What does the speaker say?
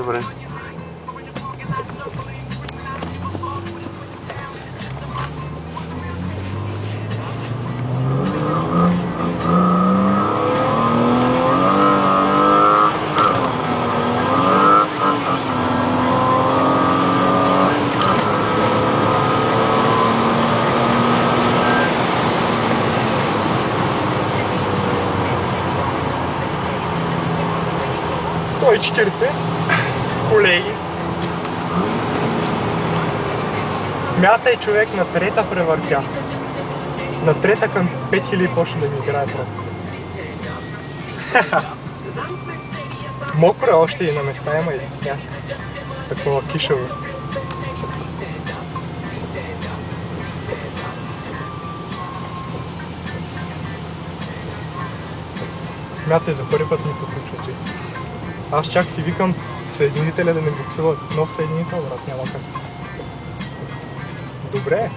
Добре. Той 40, колеги. Смятай, човек на трета превъртя. На трета към 5000 почна да ми играе просто. Мокро е още и на места има и сняг. Такова кишево. Смятай, за първи път ми се случва, че аз чак си викам съединителя да не буксува нов съединител, брат, няма как. Добре.